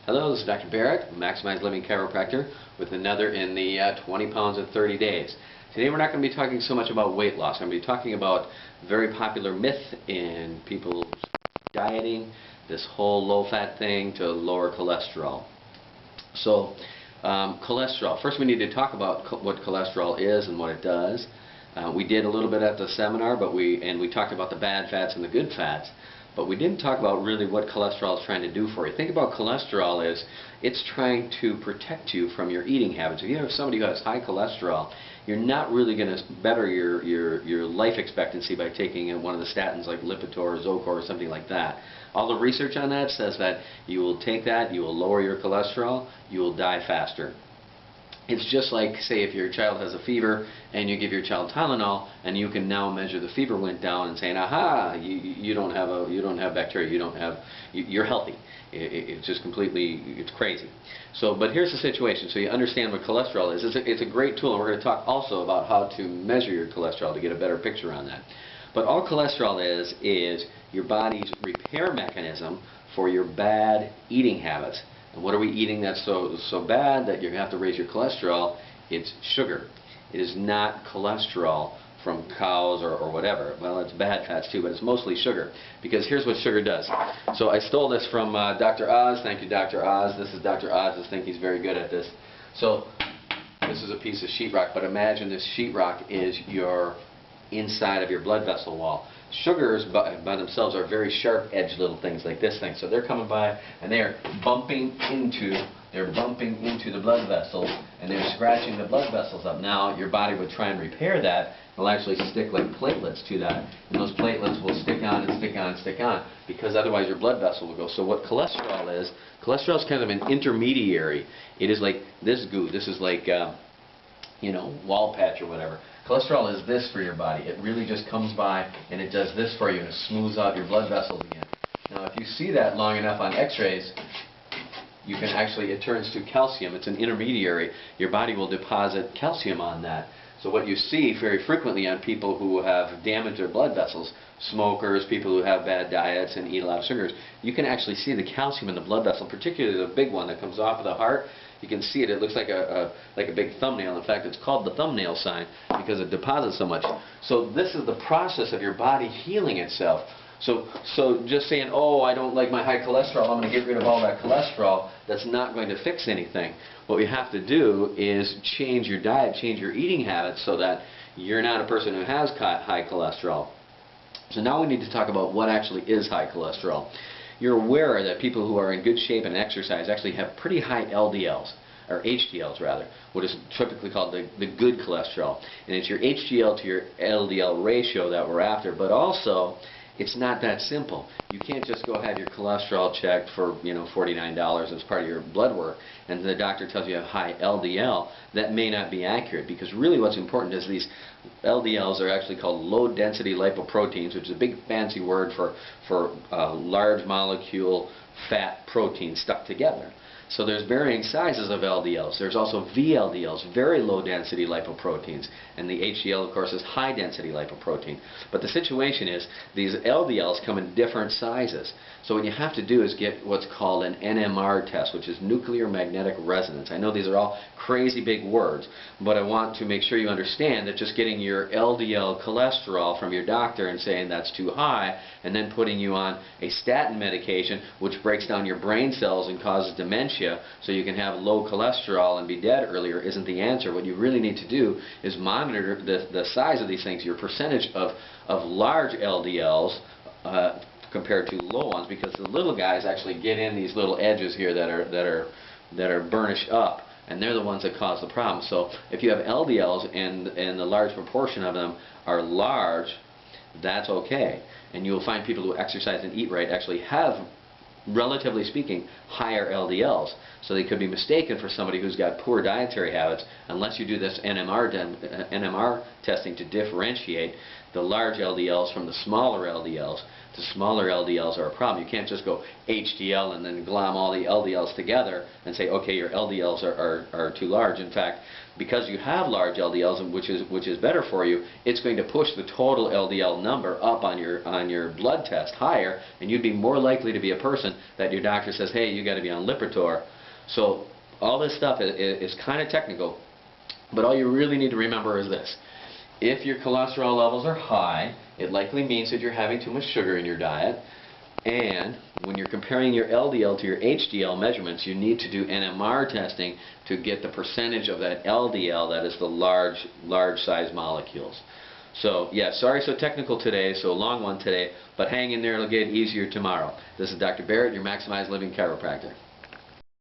Hello, this is Dr. Barrett, Maximize Living Chiropractor, with another in the 20 pounds in 30 days. Today we're not going to be talking so much about weight loss. I'm going to be talking about a very popular myth in people's dieting, this whole low-fat thing to lower cholesterol. So, cholesterol. First we need to talk about what cholesterol is and what it does. We did a little bit at the seminar, but we talked about the bad fats and the good fats. But we didn't talk about really what cholesterol is trying to do for you. Think about cholesterol as it's trying to protect you from your eating habits. If you have somebody who has high cholesterol, you're not really going to better your life expectancy by taking one of the statins like Lipitor or Zocor or something like that. All the research on that says that you will take that, you will lower your cholesterol, you will die faster. It's just like, say, if your child has a fever and you give your child Tylenol, and you can now measure the fever went down and saying, aha, you don't have bacteria, you're healthy. It's just completely, it's crazy. So, but here's the situation. So you understand what cholesterol is. It's a great tool, and we're going to talk also about how to measure your cholesterol to get a better picture on that. But all cholesterol is your body's repair mechanism for your bad eating habits. And what are we eating that's so bad that you have to raise your cholesterol? It's sugar. It is not cholesterol from cows or whatever. Well, it's bad fats too, but it's mostly sugar. Because here's what sugar does. So I stole this from Dr. Oz. Thank you, Dr. Oz. This is Dr. Oz. I think he's very good at this. So this is a piece of sheetrock, but imagine this sheetrock is your inside of your blood vessel wall. Sugars by themselves are very sharp-edged little things like this thing. So they're coming by and they're bumping into the blood vessels, and they're scratching the blood vessels up. Now your body would try and repair that. It'll actually stick like platelets to that, and those platelets will stick on and stick on and stick on, because otherwise your blood vessel will go. So what cholesterol is kind of an intermediary. It is like this goo. This is like wall patch or whatever. Cholesterol is this for your body. It really just comes by and it does this for you, and it smooths out your blood vessels again. Now if you see that long enough on x-rays, you can actually, it turns to calcium. It's an intermediary. Your body will deposit calcium on that. So what you see very frequently on people who have damaged their blood vessels, smokers, people who have bad diets and eat a lot of sugars, you can actually see the calcium in the blood vessel, particularly the big one that comes off of the heart. You can see it. It looks like a big thumbnail. In fact, it's called the thumbnail sign because it deposits so much. So this is the process of your body healing itself. So just saying, oh, I don't like my high cholesterol, I'm going to get rid of all that cholesterol, that's not going to fix anything. What we have to do is change your diet, change your eating habits so that you're not a person who has high cholesterol. So now we need to talk about what actually is high cholesterol. You're aware that people who are in good shape and exercise actually have pretty high LDLs, or HDLs rather, what is typically called the good cholesterol. And it's your HDL to your LDL ratio that we're after, but also it's not that simple. You can't just go have your cholesterol checked for $49 as part of your blood work, and the doctor tells you have high LDL. That may not be accurate, because really what's important is these LDLs are actually called low density lipoproteins, which is a big fancy word for large molecule fat protein stuck together. So there's varying sizes of LDLs. There's also VLDLs, very low density lipoproteins, and the HDL of course is high density lipoprotein. But the situation is these LDLs come in different sizes. So what you have to do is get what's called an NMR test, which is nuclear magnetic resonance. I know these are all crazy big words, but I want to make sure you understand that just getting your LDL cholesterol from your doctor and saying that's too high, and then putting you on a statin medication which breaks down your brain cells and causes dementia so you can have low cholesterol and be dead earlier, isn't the answer. What you really need to do is monitor the size of these things, your percentage of large LDLs compared to low ones, because the little guys actually get in these little edges here that are burnished up, and they're the ones that cause the problem. So if you have LDLs and the large proportion of them are large, that's okay. And you'll find people who exercise and eat right actually have, relatively speaking, higher LDLs. So they could be mistaken for somebody who's got poor dietary habits unless you do this NMR testing to differentiate the large LDLs from the smaller LDLs. The smaller LDLs are a problem. You can't just go HDL and then glom all the LDLs together and say, okay, your LDLs are too large. In fact, because you have large LDLs, which is better for you, it's going to push the total LDL number up on your blood test higher, and you'd be more likely to be a person that your doctor says, hey, you got to be on Lipitor. So all this stuff is kind of technical, but all you really need to remember is this. If your cholesterol levels are high, it likely means that you're having too much sugar in your diet. And when you're comparing your LDL to your HDL measurements, you need to do NMR testing to get the percentage of that LDL that is the large size molecules. So, yeah, sorry so technical today, so long one today, but hang in there, it'll get easier tomorrow. This is Dr. Barrett, your Maximize Living chiropractor.